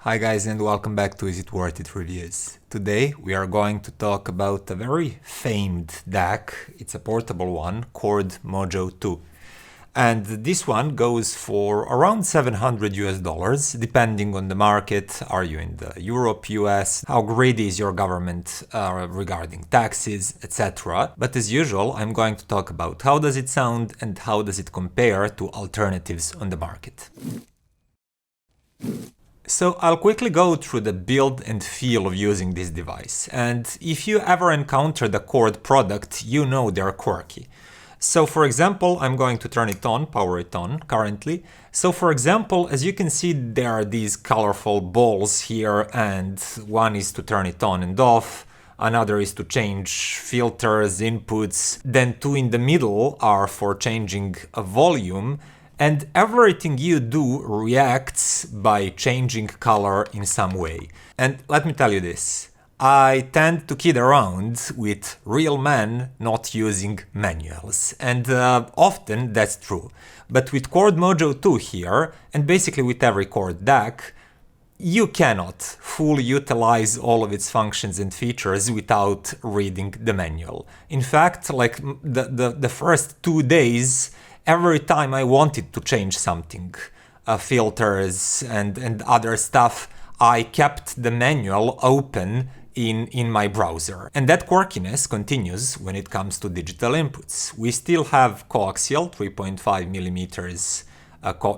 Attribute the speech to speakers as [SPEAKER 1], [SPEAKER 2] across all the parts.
[SPEAKER 1] Hi guys and welcome back to Is It Worth It Reviews. Today we are going to talk about a very famed DAC. It's a portable one, Chord Mojo 2. And this one goes for around $700 depending on the market. Are you in the Europe, US? How greedy is your government regarding taxes, etc. But as usual, I'm going to talk about how does it sound and how does it compare to alternatives on the market. So I'll quickly go through the build and feel of using this device, and if you ever encounter the Chord product, you know they're quirky. So for example, I'm going to turn it on, power it on currently. So for example, as you can see, there are these colorful balls here, and one is to turn it on and off, another is to change filters, inputs, then two in the middle are for changing a volume, and everything you do reacts by changing color in some way. And let me tell you this, I tend to kid around with real men not using manuals, and often that's true. But with Chord Mojo 2 here, and basically with every Chord DAC, you cannot fully utilize all of its functions and features without reading the manual. In fact, like the first 2 days, every time I wanted to change something, filters and other stuff, I kept the manual open in my browser. And that quirkiness continues when it comes to digital inputs. We still have coaxial 3.5 millimeters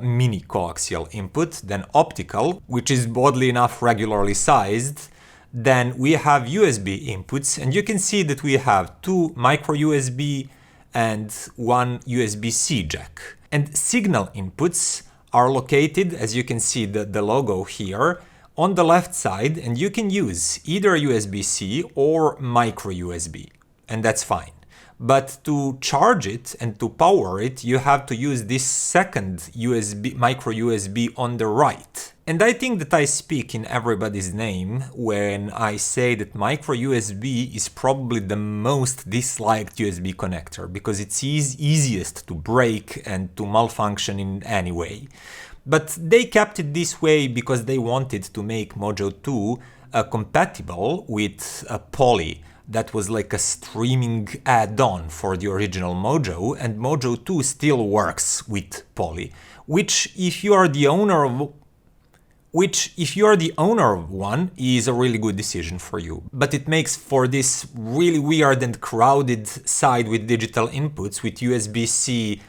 [SPEAKER 1] mini coaxial input, then optical, which is oddly enough regularly sized. Then we have USB inputs, and you can see that we have 2 micro USB and 1 USB-C jack. And signal inputs are located, as you can see the logo here, on the left side, and you can use either USB-C or micro USB, and that's fine. But to charge it and to power it, you have to use this second micro USB on the right. And I think that I speak in everybody's name when I say that micro USB is probably the most disliked USB connector because it's easiest to break and to malfunction in any way. But they kept it this way because they wanted to make Mojo 2 compatible with Poly. That was like a streaming add-on for the original Mojo, and Mojo 2 still works with Poly, which if you are the owner of one, is a really good decision for you. But it makes for this really weird and crowded side with digital inputs, with USB-C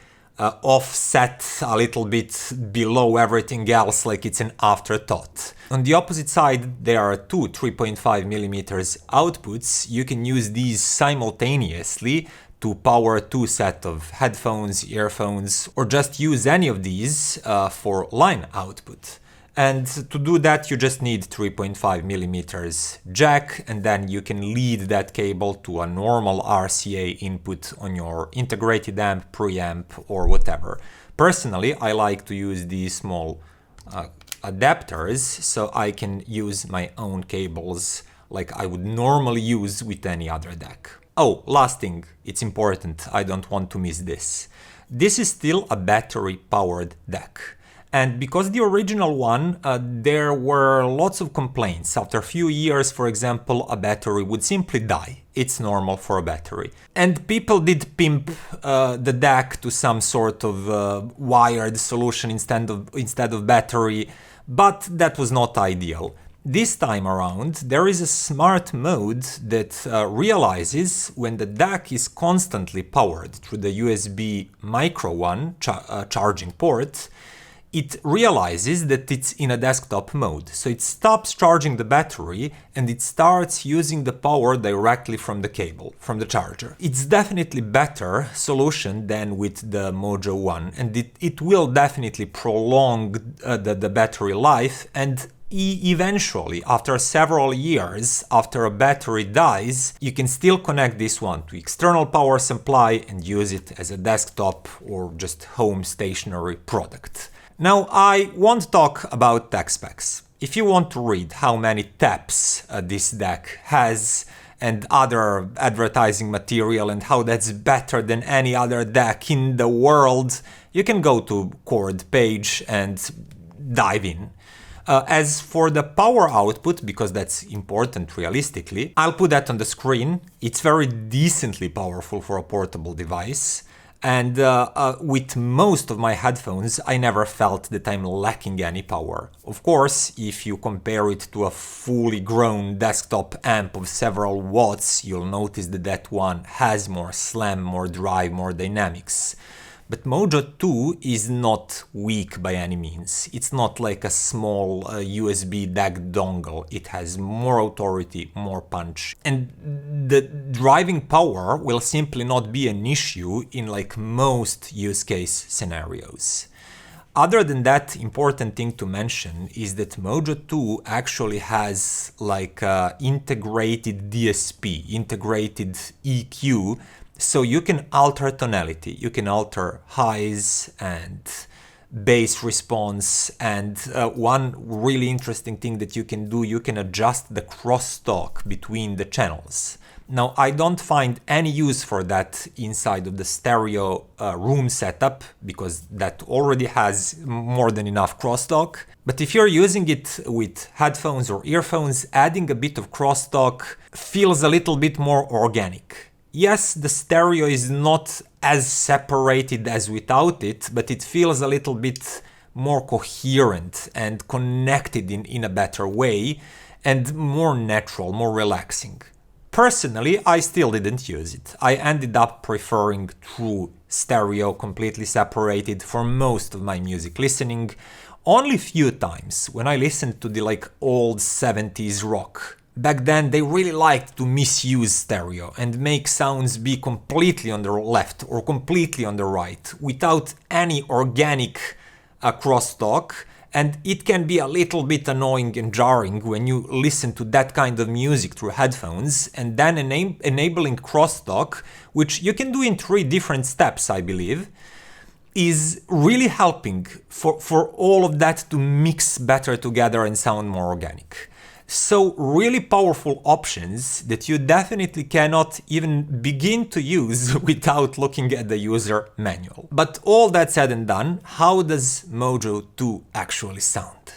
[SPEAKER 1] offset a little bit below everything else, like it's an afterthought. On the opposite side, there are 2 3.5 millimeters outputs. You can use these simultaneously to power 2 sets of headphones, earphones, or just use any of these for line output. And to do that, you just need 3.5 millimeters jack, and then you can lead that cable to a normal RCA input on your integrated amp, preamp, or whatever. Personally, I like to use these small adapters so I can use my own cables like I would normally use with any other DAC. Oh, last thing, it's important, I don't want to miss this. This is still a battery-powered DAC. And because the original one, there were lots of complaints. After a few years, for example, a battery would simply die. It's normal for a battery. And people did pimp the DAC to some sort of wired solution instead of battery, but that was not ideal. This time around, there is a smart mode that realizes when the DAC is constantly powered through the USB micro one charging port, it realizes that it's in a desktop mode. So it stops charging the battery and it starts using the power directly from the cable, from the charger. It's definitely better solution than with the Mojo 1, and it will definitely prolong the battery life, and eventually, after several years, after a battery dies, you can still connect this one to external power supply and use it as a desktop or just home stationary product. Now, I won't talk about DAC specs. If you want to read how many taps this DAC has and other advertising material and how that's better than any other DAC in the world, you can go to Chord page and dive in. As for the power output, because that's important realistically, I'll put that on the screen. It's very decently powerful for a portable device. And with most of my headphones, I never felt that I'm lacking any power. Of course, if you compare it to a fully grown desktop amp of several watts, you'll notice that that one has more slam, more drive, more dynamics. But Mojo 2 is not weak by any means. It's not like a small USB DAC dongle. It has more authority, more punch. And the driving power will simply not be an issue in like most use case scenarios. Other than that, important thing to mention is that Mojo 2 actually has like integrated DSP, integrated EQ. So you can alter tonality, you can alter highs and bass response, and one really interesting thing that you can do, you can adjust the crosstalk between the channels. Now, I don't find any use for that inside of the stereo room setup, because that already has more than enough crosstalk. But if you're using it with headphones or earphones, adding a bit of crosstalk feels a little bit more organic. Yes, the stereo is not as separated as without it, but it feels a little bit more coherent and connected in a better way, and more natural, more relaxing. Personally, I still didn't use it. I ended up preferring true stereo, completely separated, for most of my music listening. Only few times when I listened to the like old 70s rock. Back then, they really liked to misuse stereo and make sounds be completely on the left or completely on the right without any organic crosstalk, and it can be a little bit annoying and jarring when you listen to that kind of music through headphones, and then enabling crosstalk, which you can do in 3 different steps, I believe, is really helping for all of that to mix better together and sound more organic. So really powerful options that you definitely cannot even begin to use without looking at the user manual. But all that said and done, how does Mojo 2 actually sound?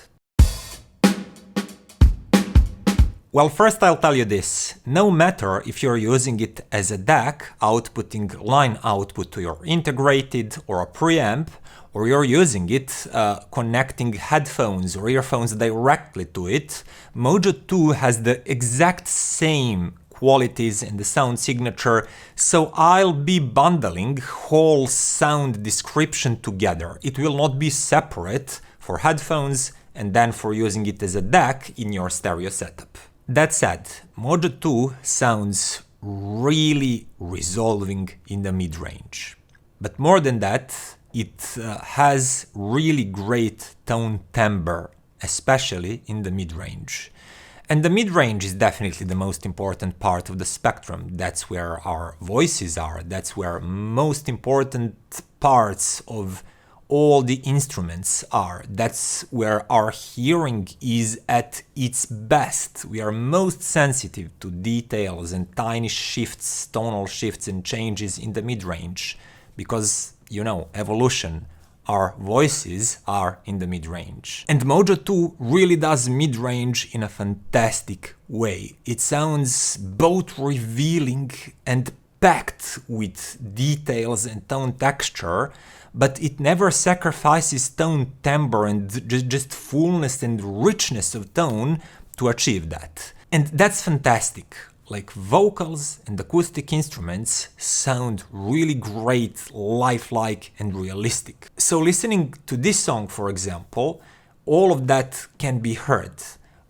[SPEAKER 1] Well, first I'll tell you this. No matter if you're using it as a DAC, outputting line output to your integrated or a preamp, or you're using it connecting headphones or earphones directly to it, Mojo 2 has the exact same qualities and the sound signature, so I'll be bundling whole sound description together. It will not be separate for headphones and then for using it as a DAC in your stereo setup. That said, Mojo 2 sounds really resolving in the mid-range. But more than that, it has really great tone timbre, especially in the mid-range. And the mid-range is definitely the most important part of the spectrum. That's where our voices are. That's where most important parts of all the instruments are. That's where our hearing is at its best. We are most sensitive to details and tiny shifts, tonal shifts and changes in the mid-range. Because, you know, evolution, our voices are in the mid-range. And Mojo 2 really does mid-range in a fantastic way. It sounds both revealing and packed with details and tone texture, but it never sacrifices tone timbre and just fullness and richness of tone to achieve that. And that's fantastic. Like, vocals and acoustic instruments sound really great, lifelike and realistic. So listening to this song, for example, all of that can be heard.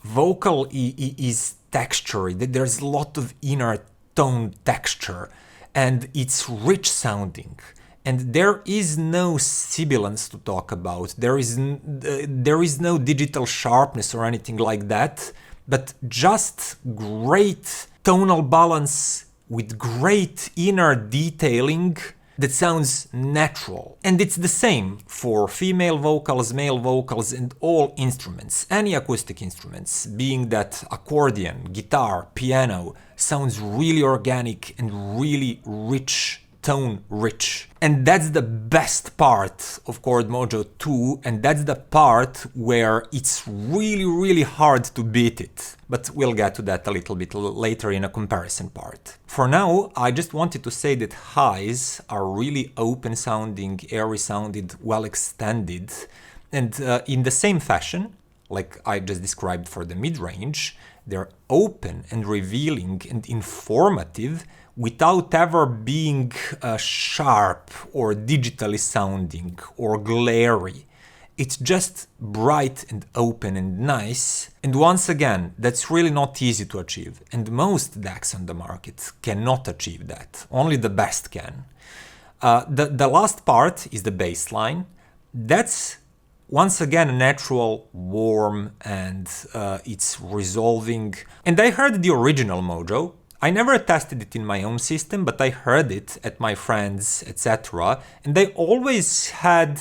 [SPEAKER 1] Vocal is texture, there's a lot of inner tone texture, and it's rich sounding. And there is no sibilance to talk about, there is no digital sharpness or anything like that, but just great tonal balance with great inner detailing that sounds natural. And it's the same for female vocals, male vocals, and all instruments, any acoustic instruments, being that accordion, guitar, piano, sounds really organic and really rich tone rich. And that's the best part of Chord Mojo 2, and that's the part where it's really hard to beat it. But we'll get to that a little bit later in a comparison part. For now, I just wanted to say that highs are really open sounding, airy sounded, well extended, and in the same fashion, like I just described for the mid-range, they're open and revealing and informative without ever being sharp or digitally sounding or glary. It's just bright and open and nice. And once again, that's really not easy to achieve. And most DACs on the market cannot achieve that. Only the best can. The last part is the bass line. That's once again a natural, warm, and it's resolving. And I heard the original Mojo. I never tested it in my own system, but I heard it at my friends, etc. And I always had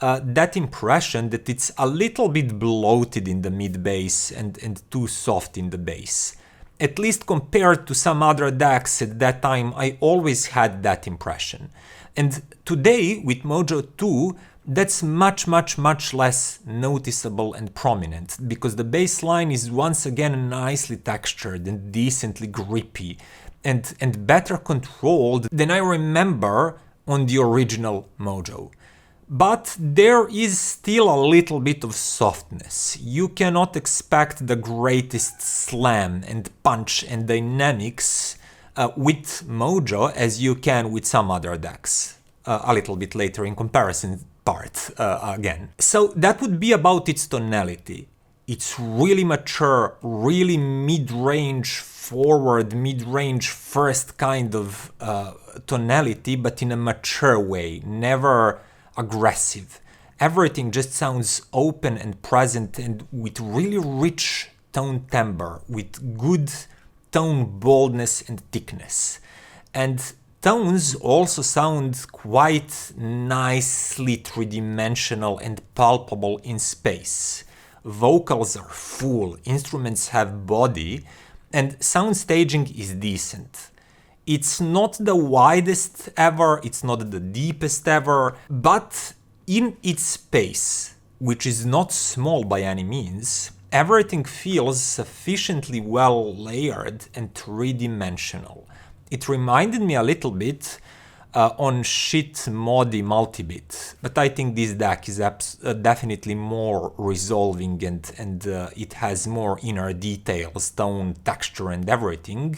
[SPEAKER 1] that impression that it's a little bit bloated in the mid-bass and too soft in the bass. At least compared to some other DACs at that time, I always had that impression. And today, with Mojo 2, that's much less noticeable and prominent, because the bass line is once again nicely textured and decently grippy and better controlled than I remember on the original Mojo. But there is still a little bit of softness. You cannot expect the greatest slam and punch and dynamics with Mojo as you can with some other DACs. A little bit later in comparison part again. So that would be about its tonality. It's really mature, really mid-range forward, mid-range first kind of tonality, but in a mature way, never aggressive. Everything just sounds open and present and with really rich tone timbre, with good tone boldness and thickness. And tones also sound quite nicely three-dimensional and palpable in space. Vocals are full, instruments have body, and sound staging is decent. It's not the widest ever, it's not the deepest ever, but in its space, which is not small by any means, everything feels sufficiently well layered and three-dimensional. It reminded me a little bit on shit modi multibit, but I think this DAC is definitely more resolving and it has more inner details, tone, texture and everything.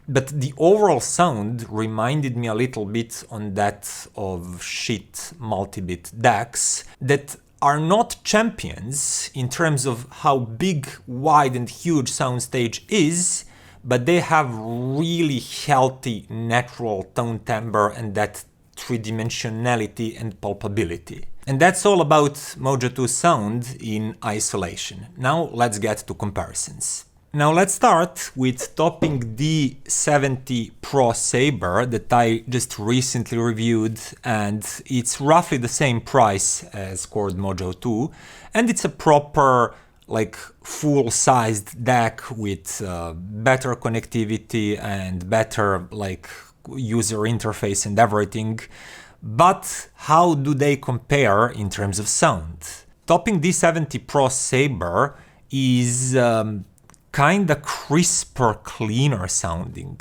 [SPEAKER 1] But the overall sound reminded me a little bit on that of shit multibit DACs that are not champions in terms of how big, wide and huge soundstage is, but they have really healthy natural tone timbre and that three-dimensionality and palpability. And that's all about Mojo 2 sound in isolation. Now let's get to comparisons. Now let's start with Topping D70 Pro Sabre that I just recently reviewed, and it's roughly the same price as Chord Mojo 2, and it's a proper like full-sized DAC with better connectivity and better like user interface and everything. But how do they compare in terms of sound? Topping D70 Pro Sabre is kinda crisper, cleaner sounding.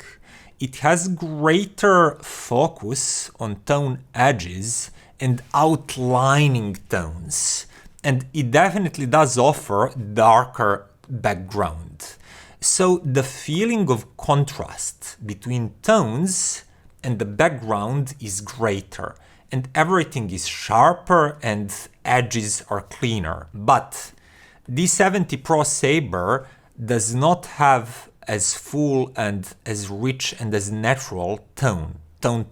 [SPEAKER 1] It has greater focus on tone edges and outlining tones. And it definitely does offer darker background. So the feeling of contrast between tones and the background is greater, and everything is sharper and edges are cleaner. But D70 Pro Sabre does not have as full and as rich and as natural tone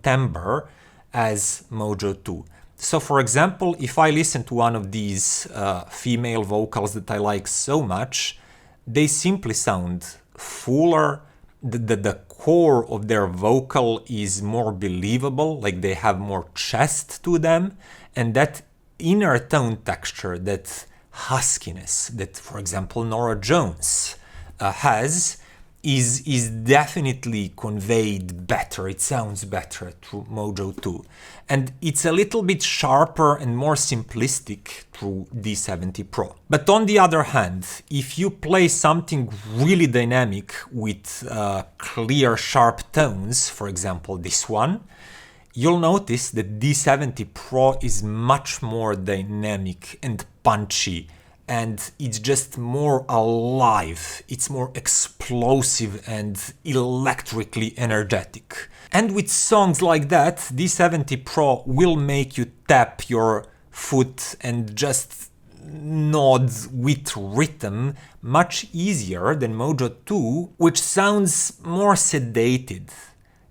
[SPEAKER 1] timbre as Mojo 2. So for example, if I listen to one of these female vocals that I like so much, they simply sound fuller, the core of their vocal is more believable, like they have more chest to them, and that inner tone texture, that huskiness that, for example, Norah Jones has, is definitely conveyed better, it sounds better through Mojo 2. And it's a little bit sharper and more simplistic through D70 Pro. But on the other hand, if you play something really dynamic with clear, sharp tones, for example this one, you'll notice that D70 Pro is much more dynamic and punchy, and it's just more alive, it's more explosive and electrically energetic. And with songs like that, D70 Pro will make you tap your foot and just nod with rhythm much easier than Mojo 2, which sounds more sedated.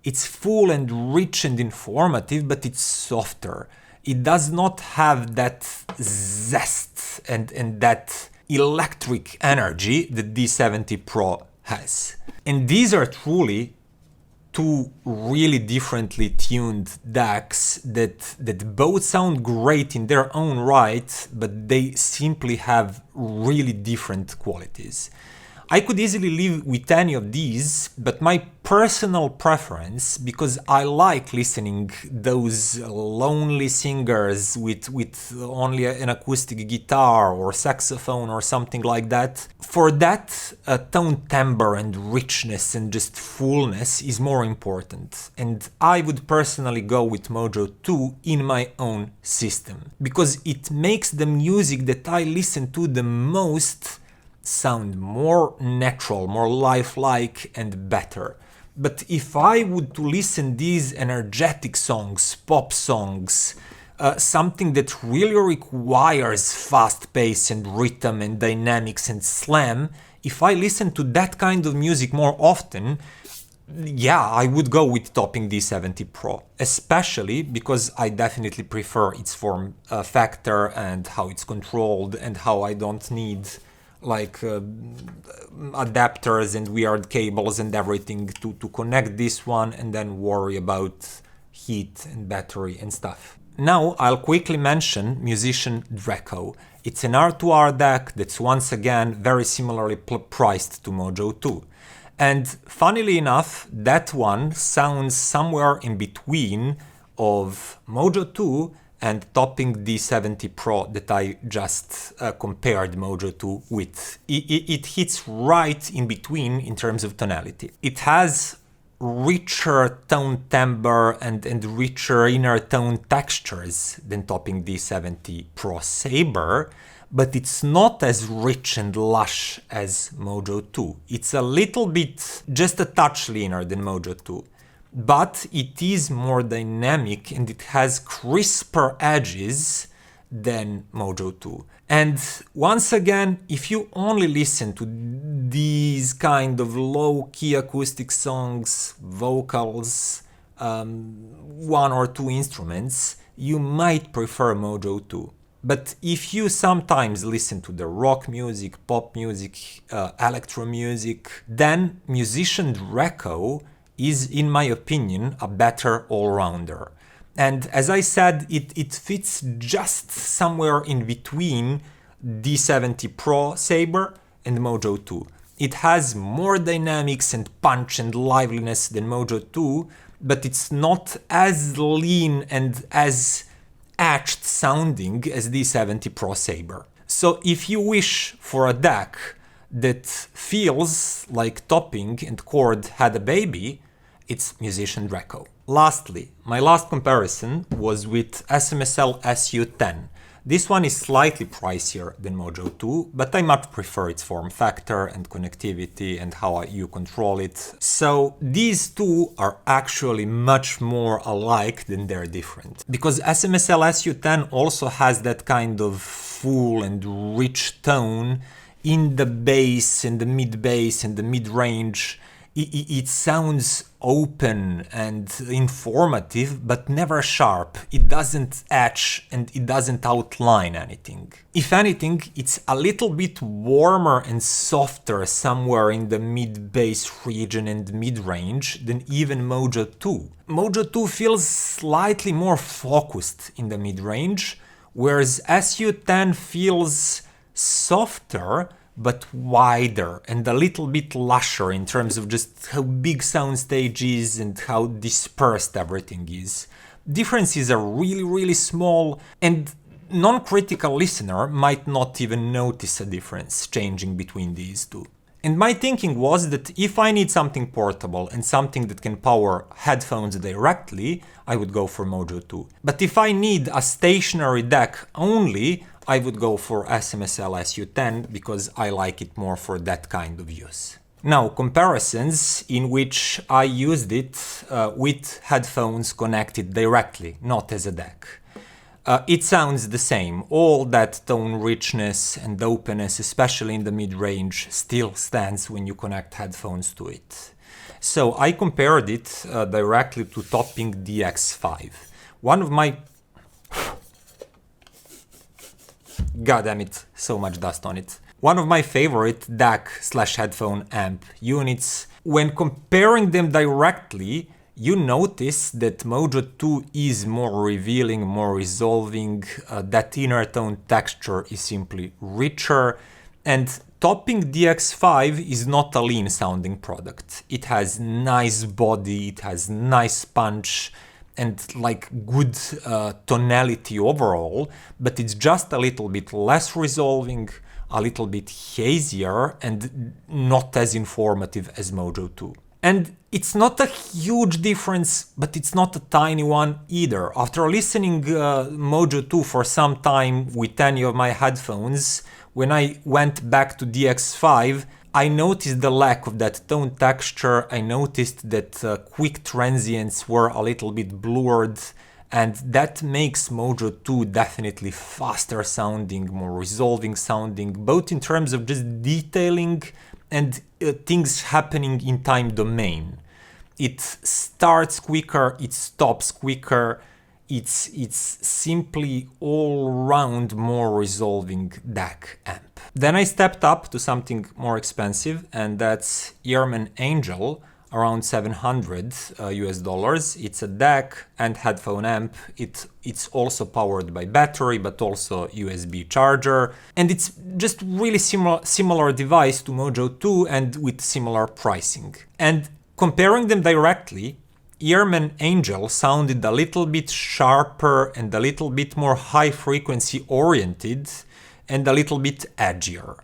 [SPEAKER 1] It's full and rich and informative, but it's softer. It does not have that zest and that electric energy that D70 Pro has. And these are truly two really differently tuned DACs that both sound great in their own right, but they simply have really different qualities. I could easily live with any of these, but my personal preference, because I like listening those lonely singers with only an acoustic guitar or saxophone or something like that, for that tone timbre and richness and just fullness is more important. And I would personally go with Mojo 2 in my own system, because it makes the music that I listen to the most sound more natural, more lifelike and better. But if I would to listen these energetic songs, pop songs, something that really requires fast pace and rhythm and dynamics and slam, if I listen to that kind of music more often, yeah, I would go with Topping D70 Pro, especially because I definitely prefer its form factor and how it's controlled and how I don't need like adapters and weird cables and everything to connect this one and then worry about heat and battery and stuff. Now I'll quickly mention Musician Draco. It's an R2R DAC that's once again very similarly priced to Mojo 2. And funnily enough, that one sounds somewhere in between of Mojo 2 and Topping D70 Pro that I just compared Mojo 2 with. It hits right in between in terms of tonality. It has richer tone timbre and richer inner tone textures than Topping D70 Pro Sabre, but it's not as rich and lush as Mojo 2. It's a little bit, just a touch leaner than Mojo 2. But it is more dynamic and it has crisper edges than Mojo 2. And once again, if you only listen to these kind of low-key acoustic songs, vocals, one or two instruments, you might prefer Mojo 2. But if you sometimes listen to the rock music, pop music, electro music, then Musician Draco is, in my opinion, a better all-rounder. And as I said, it fits just somewhere in between D70 Pro Sabre and Mojo 2. It has more dynamics and punch and liveliness than Mojo 2, but it's not as lean and as etched sounding as D70 Pro Sabre. So if you wish for a DAC that feels like Topping and Chord had a baby, it's Musician Draco. Lastly, my last comparison was with SMSL SU-10. This one is slightly pricier than Mojo 2, but I much prefer its form factor and connectivity and how you control it. So these two are actually much more alike than they're different. Because SMSL SU-10 also has that kind of full and rich tone in the bass and the mid-bass and the mid-range. It sounds open and informative, but never sharp. It doesn't etch and it doesn't outline anything. If anything, it's a little bit warmer and softer somewhere in the mid-bass region and mid-range than even Mojo 2. Mojo 2 feels slightly more focused in the mid-range, whereas SU-10 feels softer, but wider and a little bit lusher in terms of just how big soundstage is and how dispersed everything is. Differences are really small, and non-critical listener might not even notice a difference changing between these two. And my thinking was that if I need something portable and something that can power headphones directly, I would go for Mojo 2. But if I need a stationary DAC only, I would go for SMSL SU-10 because I like it more for that kind of use. Now, comparisons in which I used it with headphones connected directly, not as a DAC. It sounds the same. All that tone richness and openness, especially in the mid-range, still stands when you connect headphones to it. So I compared it directly to Topping DX5. One of my... God damn it, so much dust on it. One of my favorite DAC/headphone amp units. When comparing them directly, you notice that Mojo 2 is more revealing, more resolving, that inner tone texture is simply richer, and Topping DX5 is not a lean sounding product. It has nice body, it has nice punch, and like good tonality overall, but it's just a little bit less resolving, a little bit hazier, and not as informative as Mojo 2. And it's not a huge difference, but it's not a tiny one either. After listening Mojo 2 for some time with any of my headphones, when I went back to DX5, I noticed the lack of that tone texture. I noticed that quick transients were a little bit blurred, and that makes Mojo 2 definitely faster sounding, more resolving sounding, both in terms of just detailing and things happening in time domain. It starts quicker, it stops quicker, it's simply all-round more resolving DAC amp. Then I stepped up to something more expensive, and that's EarMen Angel, around $700 US. It's a DAC and headphone amp. It's also powered by battery, but also USB charger. And it's just really similar device to Mojo 2 and with similar pricing. And comparing them directly, EarMen Angel sounded a little bit sharper and a little bit more high frequency oriented and a little bit edgier.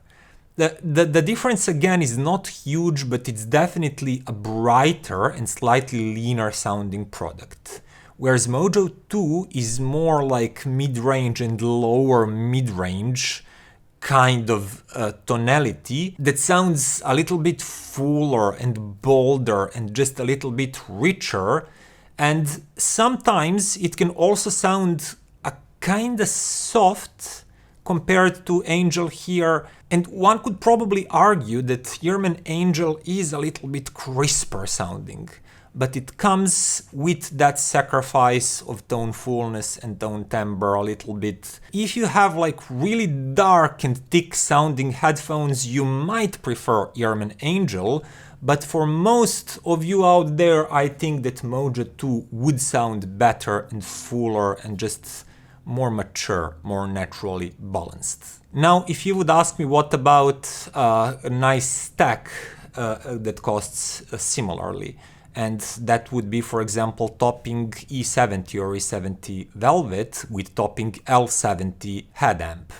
[SPEAKER 1] The difference again is not huge, but it's definitely a brighter and slightly leaner sounding product. Whereas Mojo 2 is more like mid-range and lower mid-range kind of tonality that sounds a little bit fuller and bolder and just a little bit richer. And sometimes it can also sound a kind of soft compared to Angel here, and one could probably argue that EarMen Angel is a little bit crisper sounding, but it comes with that sacrifice of tone fullness and tone timbre a little bit. If you have like really dark and thick sounding headphones, you might prefer EarMen Angel, but for most of you out there, I think that Mojo 2 would sound better and fuller and just more mature, more naturally balanced. Now, if you would ask me what about a nice stack that costs similarly, and that would be, for example, Topping E70 or E70 Velvet with Topping L70 head amp.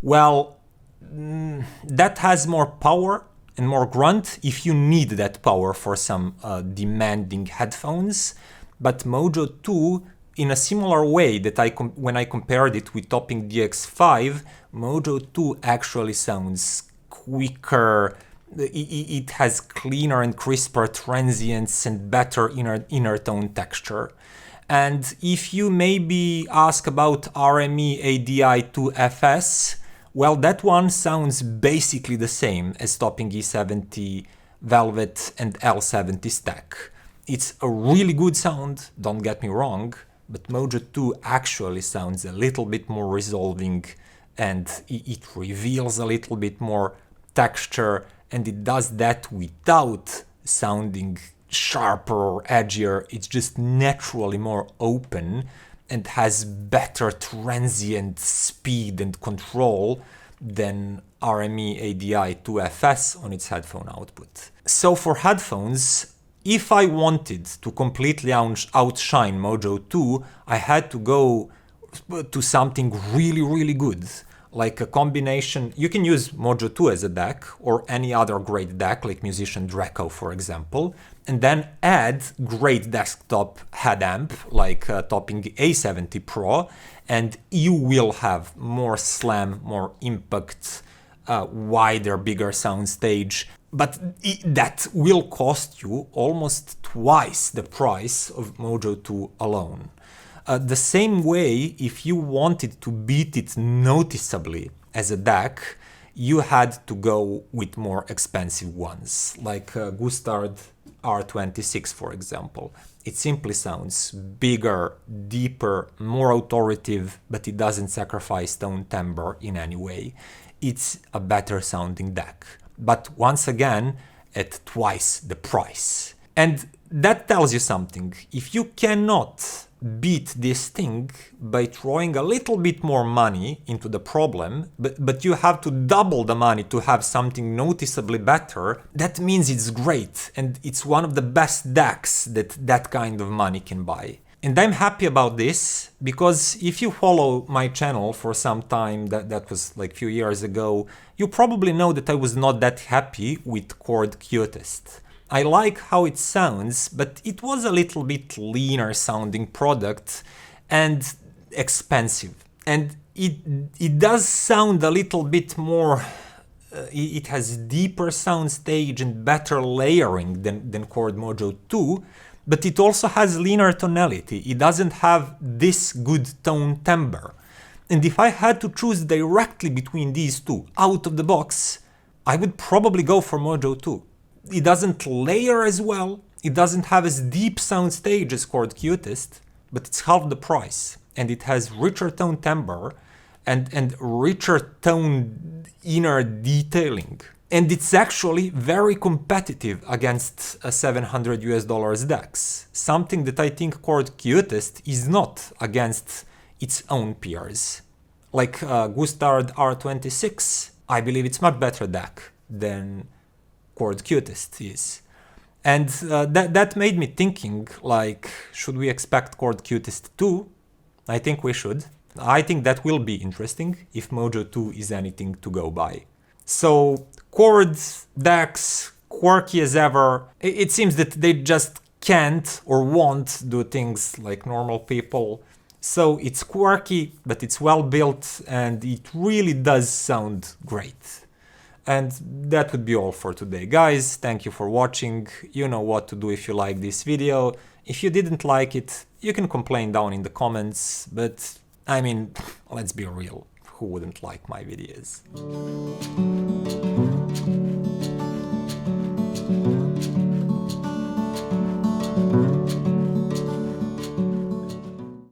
[SPEAKER 1] Well, that has more power and more grunt if you need that power for some demanding headphones, but Mojo 2, in a similar way that when I compared it with Topping DX5, Mojo 2 actually sounds quicker, it has cleaner and crisper transients and better inner tone texture. And if you maybe ask about RME ADI-2 FS, well, that one sounds basically the same as Topping E70 Velvet and L70 stack. It's a really good sound, don't get me wrong, but Mojo 2 actually sounds a little bit more resolving, and it reveals a little bit more texture, and it does that without sounding sharper or edgier. It's just naturally more open and has better transient speed and control than RME ADI-2 FS on its headphone output. So for headphones, if I wanted to completely outshine Mojo 2, I had to go to something really good, like a combination. You can use Mojo 2 as a DAC or any other great DAC like Musician Draco, for example, and then add great desktop head amp like Topping E70 Pro, and you will have more slam, more impact, wider, bigger soundstage. But that will cost you almost twice the price of Mojo 2 alone. The same way, if you wanted to beat it noticeably as a DAC, you had to go with more expensive ones, like Qutest R26, for example. It simply sounds bigger, deeper, more authoritative, but it doesn't sacrifice tone timbre in any way. It's a better sounding DAC, but once again, at twice the price. And that tells you something. If you cannot beat this thing by throwing a little bit more money into the problem, but you have to double the money to have something noticeably better, that means it's great, and it's one of the best DACs that kind of money can buy. And I'm happy about this, because if you follow my channel for some time, that was like a few years ago, you probably know that I was not that happy with Chord Qutest. I like how it sounds, but it was a little bit leaner sounding product and expensive. And it does sound a little bit more, it has deeper soundstage and better layering than Chord Mojo 2, but it also has leaner tonality. It doesn't have this good tone timbre. And if I had to choose directly between these two out of the box, I would probably go for Mojo 2. It doesn't layer as well, it doesn't have as deep soundstage as Chord Qutest, but it's half the price, and it has richer tone timbre and richer tone inner detailing. And it's actually very competitive against a $700 DACs, something that I think Chord Qutest is not against its own peers. Like Qutest R26, I believe it's much better DAC than Chord Qutest is. And that made me thinking, like, should we expect Chord Qutest 2? I think we should. I think that will be interesting if Mojo 2 is anything to go by. So, Chord DACs, quirky as ever. It seems that they just can't or won't do things like normal people. So it's quirky, but it's well built, and it really does sound great. And that would be all for today, guys. Thank you for watching. You know what to do if you like this video. If you didn't like it, you can complain down in the comments, but I mean, let's be real. Who wouldn't like my videos?